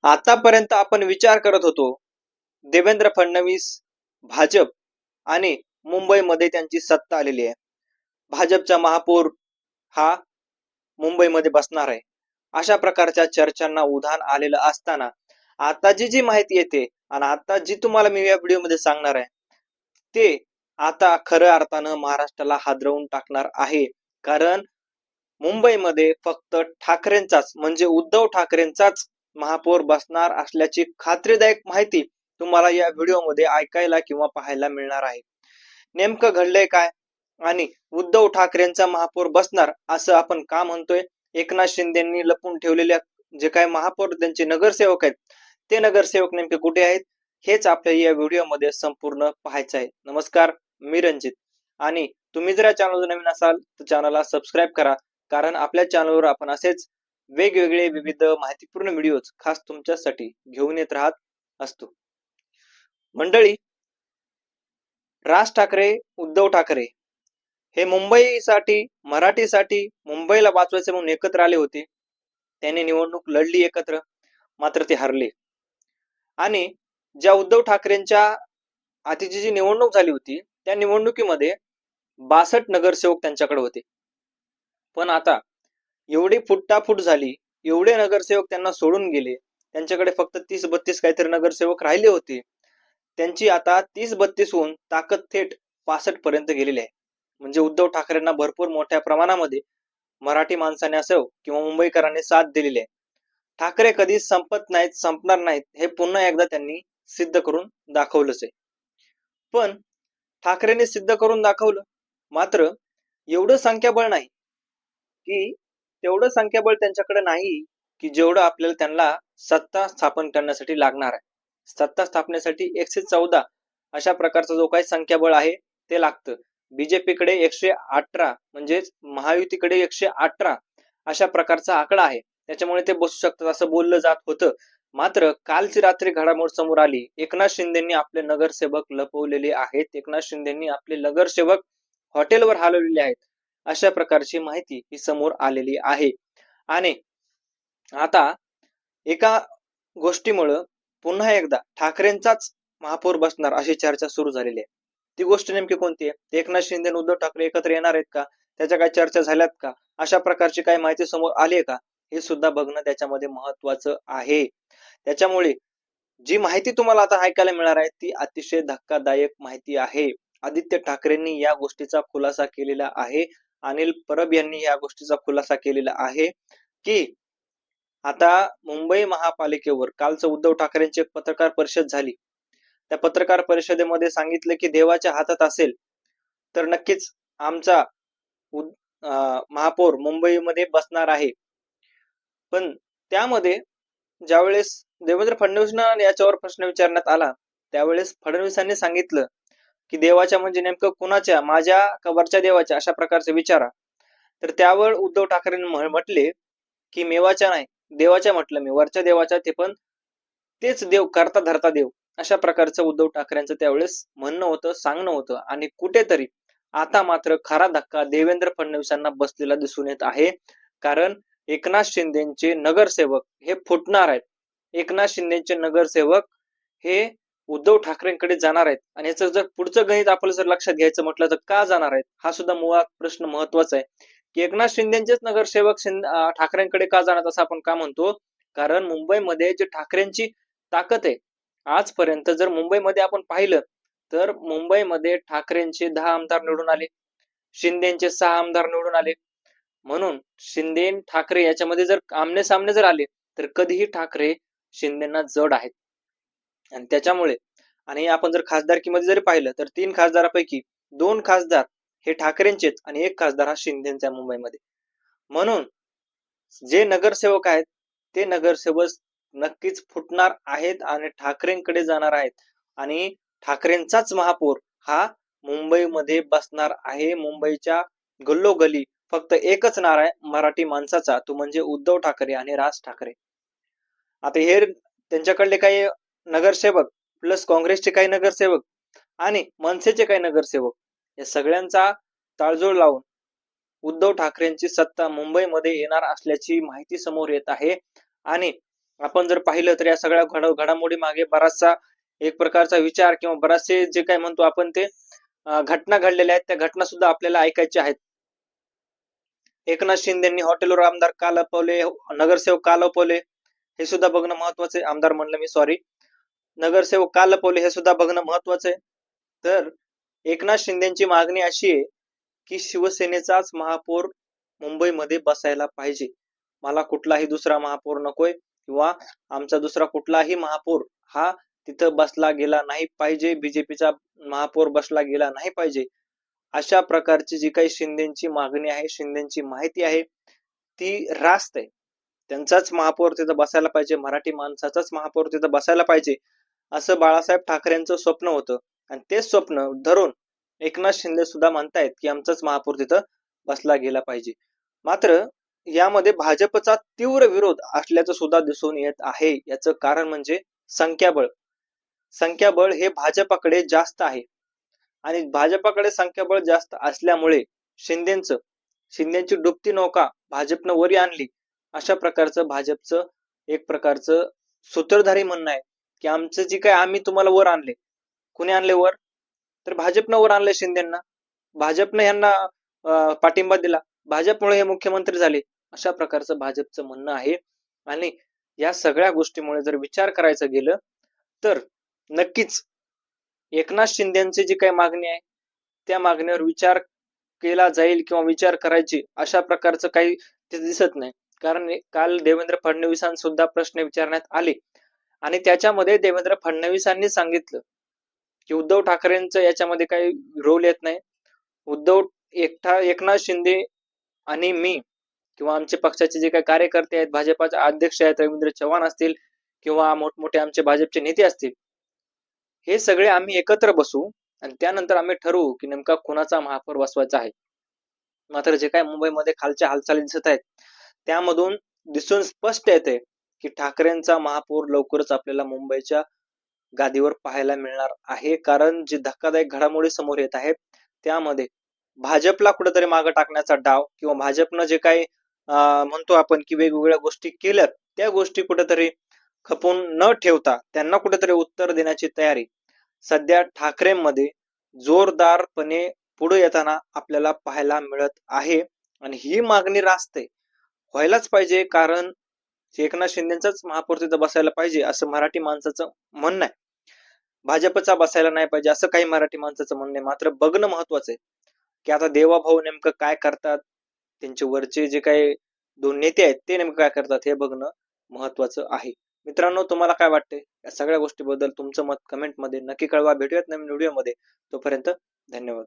आतापर्यंत आपण विचार करत होतो देवेंद्र फडणवीस, भाजप आणि मुंबईमध्ये त्यांची सत्ता आलेली आहे. भाजपचा महापौर हा मुंबईमध्ये बसणार आहे. अशा प्रकारच्या चर्चांना उधाण आलेलं असताना आता जी माहिती येते आणि आता जी तुम्हाला मी या व्हिडिओमध्ये सांगणार आहे ते आता खऱ्या अर्थानं महाराष्ट्राला हादरवून टाकणार आहे. कारण मुंबईमध्ये फक्त ठाकरेंचाच म्हणजे उद्धव ठाकरेंचाच महापौर बसणार असल्याची खात्रीदायक माहिती तुम्हाला या व्हिडिओमध्ये ऐकायला किंवा पाहायला मिळणार आहे. नेमकं घडलंय काय आणि उद्धव ठाकरेंचा महापौर बसणार असं आपण का म्हणतोय? एकनाथ शिंदेंनी लपून ठेवलेल्या जे काय महापौर त्यांचे नगरसेवक आहेत ते नगरसेवक नेमके कुठे आहेत हेच आपल्याला या व्हिडिओमध्ये संपूर्ण पाहायचं आहे. नमस्कार, मी रणजित आणि तुम्ही जर या चॅनलवर नवीन असाल तर चॅनलला सबस्क्राईब करा. कारण आपल्या चॅनलवर आपण असेच वेगवेगळे विविध माहितीपूर्ण व्हिडिओज खास तुमच्यासाठी घेऊन येत राहत असतो. मंडळी, राज ठाकरे, उद्धव ठाकरे हे मुंबईसाठी मराठीसाठी मुंबईला वाचवायचे म्हणून एकत्र आले होते. त्यांनी निवडणूक लढली एकत्र, मात्र ते हरले. आणि ज्या उद्धव ठाकरेंच्या आधीची जी निवडणूक झाली होती त्या निवडणुकीमध्ये 62 नगरसेवक त्यांच्याकडे होते. पण आता एवढी फुटाफूट झाली, एवढे नगरसेवक त्यांना सोडून गेले, त्यांच्याकडे फक्त 30-32 काहीतरी नगरसेवक राहिले होते. त्यांची आता 30-32 होऊन ताकद थेट 65 पर्यंत गेलेली आहे. म्हणजे उद्धव ठाकरेंना भरपूर मोठ्या प्रमाणामध्ये मराठी माणसाने असो किंवा मुंबईकरांनी साथ दिलेली आहे. ठाकरे कधी संपत नाहीत, संपणार नाहीत हे पुन्हा एकदा त्यांनी सिद्ध करून दाखवलंच आहे. पण ठाकरेंनी सिद्ध करून दाखवलं, मात्र एवढं संख्याबळ नाही की तेवढं संख्याबळ त्यांच्याकडे नाही की जेवढं आपल्याला त्यांना सत्ता स्थापन करण्यासाठी लागणार आहे. सत्ता स्थापनेसाठी 114 अशा प्रकारचा जो काही संख्याबळ आहे ते लागतं. बीजेपीकडे 118 म्हणजे महायुतीकडे 118 अशा प्रकारचा आकडा आहे. त्याच्यामुळे ते बसू शकतात असं बोललं जात होतं. मात्र कालची रात्री घडामोड समोर आली. एकनाथ शिंदेंनी आपले नगरसेवक लपवलेले आहेत. एकनाथ शिंदेंनी आपले नगरसेवक हॉटेलवर हलवलेले आहेत. अशा प्रकारची माहिती ही समोर आलेली आहे. आणि आता एका गोष्टीमुळं पुन्हा एकदा ठाकरेंचाच महापौर बसणार अशी चर्चा सुरू झालेली आहे. ती गोष्ट नेमकी कोणती आहे? एकनाथ शिंदे आणि उद्धव ठाकरे एकत्र येणार आहेत का? त्याच्या काही चर्चा झाल्यात का? अशा प्रकारची काही माहिती समोर आली आहे का? हे सुद्धा बघणं त्याच्यामध्ये महत्वाचं आहे. त्याच्यामुळे जी माहिती तुम्हाला आता ऐकायला मिळणार आहे ती अतिशय धक्कादायक माहिती आहे. आदित्य ठाकरेंनी या गोष्टीचा खुलासा केलेला आहे. अनिल परब यांनी या गोष्टीचा खुलासा केलेला आहे की आता मुंबई महापालिकेवर कालचं उद्धव ठाकरेंची एक पत्रकार परिषद झाली. त्या पत्रकार परिषदेमध्ये सांगितलं की देवाच्या हातात असेल तर नक्कीच आमचा महापौर मुंबईमध्ये बसणार आहे. पण त्यामध्ये ज्यावेळेस देवेंद्र फडणवीसांना याच्यावर प्रश्न विचारण्यात आला त्यावेळेस फडणवीसांनी सांगितलं की देवाच्या म्हणजे नेमकं कुणाच्या, माझ्या का वरच्या देवाच्या, अशा प्रकारचे विचारा. तर त्यावर उद्धव ठाकरेंनी म्हटले की मेवाच्या नाही देवाच्या म्हटलं मी, वरच्या देवाच्या, ते पण तेच देव, करता धरता देव, अशा प्रकारचं उद्धव ठाकरेंचं त्यावेळेस म्हणणं होतं, सांगणं होतं. आणि कुठेतरी आता मात्र खरा धक्का देवेंद्र फडणवीसांना बसलेला दिसून येत आहे. कारण एकनाथ शिंदेचे नगरसेवक हे फुटणार आहेत. एकनाथ शिंदेचे नगरसेवक हे उद्धव ठाकरेंकडे जाणार आहेत. आणि याचं जर पुढचं गणित आपल्याला जर लक्षात घ्यायचं म्हटलं तर का जाणार आहेत हा सुद्धा मुळात प्रश्न महत्वाचा आहे की एकनाथ शिंदेचेच नगरसेवक ठाकरेंकडे का जाणार असं आपण का म्हणतो? कारण मुंबईमध्ये जे ठाकरेंची ताकद आहे, आजपर्यंत जर मुंबईमध्ये आपण पाहिलं तर मुंबईमध्ये ठाकरेंचे 10 आमदार निवडून आले, शिंदेचे 6 आमदार निवडून आले. म्हणून शिंदे ठाकरे याच्यामध्ये जर आमने सामने जर आले तर कधीही ठाकरे शिंदेना जड आहेत. आणि त्याच्यामुळे आणि आपण जर खासदारकीमध्ये जरी पाहिलं तर 3 खासदारापैकी 2 खासदार हे ठाकरेंचेच आणि 1 खासदार हा शिंदेचा मुंबईमध्ये. म्हणून जे नगरसेवक आहेत ते नगरसेवक नक्कीच फुटणार आहेत आणि ठाकरेंकडे जाणार आहेत. आणि ठाकरेंचाच महापौर हा मुंबईमध्ये बसणार आहे. मुंबईच्या गल्लोगल्ली फक्त एकच नाव आहे मराठी माणसाचा, तो म्हणजे उद्धव ठाकरे आणि राज ठाकरे. आता हे त्यांच्याकडले काही नगरसेवक प्लस काँग्रेसचे काही नगरसेवक आणि मनसेचे काही नगरसेवक या सगळ्यांचा ताळजोळ लावून उद्धव ठाकरेंची सत्ता मुंबईमध्ये येणार असल्याची माहिती समोर येत आहे. आणि आपण जर पाहिलं तर या सगळ्या घडामोडी मागे बराचसा एक प्रकारचा विचार किंवा बराचसे जे काय म्हणतो आपण ते घटना घडलेल्या आहेत, त्या घटना सुद्धा आपल्याला ऐकायच्या आहेत. एकनाथ शिंदेनी हॉटेलवर आमदार का लपवले, नगरसेवक का लपवले हे सुद्धा बघणं महत्वाचं आहे. आमदार म्हणलं मी, सॉरी, नगरसेवक का लपवले हे सुद्धा बघणं महत्वाचं आहे. तर एकनाथ शिंदेची मागणी अशी आहे की शिवसेनेचाच महापौर मुंबईमध्ये बसायला पाहिजे. मला कुठलाही दुसरा महापौर नकोय किंवा आमचा दुसरा कुठलाही महापौर हा तिथं बसला गेला नाही पाहिजे, बीजेपीचा महापौर बसला गेला नाही पाहिजे. अशा प्रकारची जी काही शिंदेची मागणी आहे, शिंदेची माहिती आहे, ती रास्त आहे. त्यांचाच महापौर तिथं बसायला पाहिजे, मराठी माणसाचाच महापौर तिथं बसायला पाहिजे, असं बाळासाहेब ठाकरेंचं स्वप्न होतं. आणि तेच स्वप्न धरून एकनाथ शिंदे सुद्धा म्हणतायत की आमचाच महापौर तिथं बसला गेला पाहिजे. मात्र यामध्ये भाजपचा तीव्र विरोध असल्याचं सुद्धा दिसून येत आहे. याचं कारण म्हणजे संख्याबळ. संख्याबळ हे भाजपाकडे जास्त आहे आणि भाजपाकडे संख्याबळ जास्त असल्यामुळे शिंदेची डुबती नौका भाजपनं वरी आणली, अशा प्रकारचं भाजपचं एक प्रकारचं सूत्रधारी म्हणणं आहे की आमचं जे काय आम्ही तुम्हाला वर आणले. कुणी आणले वर? तर भाजपनं वर आणले शिंदेना. भाजपने यांना पाठिंबा दिला, भाजपमुळे हे मुख्यमंत्री झाले, अशा प्रकारचं भाजपचं म्हणणं आहे. आणि या सगळ्या गोष्टीमुळे जर विचार करायचं गेलं तर नक्कीच एकनाथ शिंदेची जी काही मागणी आहे त्या मागणीवर विचार केला जाईल किंवा विचार करायची अशा प्रकारचं काही ते दिसत नाही. कारण काल देवेंद्र फडणवीसांसुद्धा प्रश्न विचारण्यात आले आणि त्याच्यामध्ये देवेंद्र फडणवीसांनी सांगितलं की उद्धव ठाकरेंचं याच्यामध्ये काही रोल येत नाही. एकनाथ शिंदे आणि मी किंवा आमचे पक्षाचे जे काही कार्यकर्ते आहेत, भाजपाचे अध्यक्ष आहेत रवींद्र चव्हाण असतील किंवा मोठमोठे आमचे भाजपचे नेते असतील, हे सगळे आम्ही एकत्र बसू आणि त्यानंतर आम्ही ठरवू की नेमका कोणाचा महापौर बसवायचा आहे. मात्र जे काही मुंबईमध्ये खालच्या हालचाली दिसत आहेत त्यामधून दिसून स्पष्ट येते की ठाकरेंचा महापौर लवकरच आपल्याला मुंबईच्या गादीवर पाहायला मिळणार आहे. कारण जे धक्कादायक घडामोडी समोर येत आहेत त्यामध्ये भाजपला कुठेतरी मागे टाकण्याचा डाव किंवा भाजपनं जे काही म्हणतो आपण की वेगवेगळ्या गोष्टी केल्यात त्या गोष्टी कुठेतरी खपून न ठेवता त्यांना कुठेतरी उत्तर देण्याची तयारी सध्या ठाकरेंमध्ये जोरदारपणे पुढे येताना आपल्याला पाहायला मिळत आहे. आणि ही मागणी रास्त व्हायलाच पाहिजे, कारण एकनाथ शिंदेचाच महापौर तिथं बसायला पाहिजे असं मराठी माणसाचं म्हणणं आहे. भाजपचा बसायला नाही पाहिजे असं काही मराठी माणसाचं म्हणणं आहे. मात्र बघणं महत्वाचं आहे की आता देवाभाऊ नेमकं काय करतात, त्यांचे वरचे जे काही दोन नेते आहेत ते नेमकं काय करतात हे बघणं महत्वाचं आहे. मित्रांनो, तुम्हाला काय वाटतंय या सगळ्या गोष्टीबद्दल तुमचं मत कमेंट मध्ये नक्की कळवा. भेटूयात नवीन व्हिडिओ मध्ये, तोपर्यंत धन्यवाद.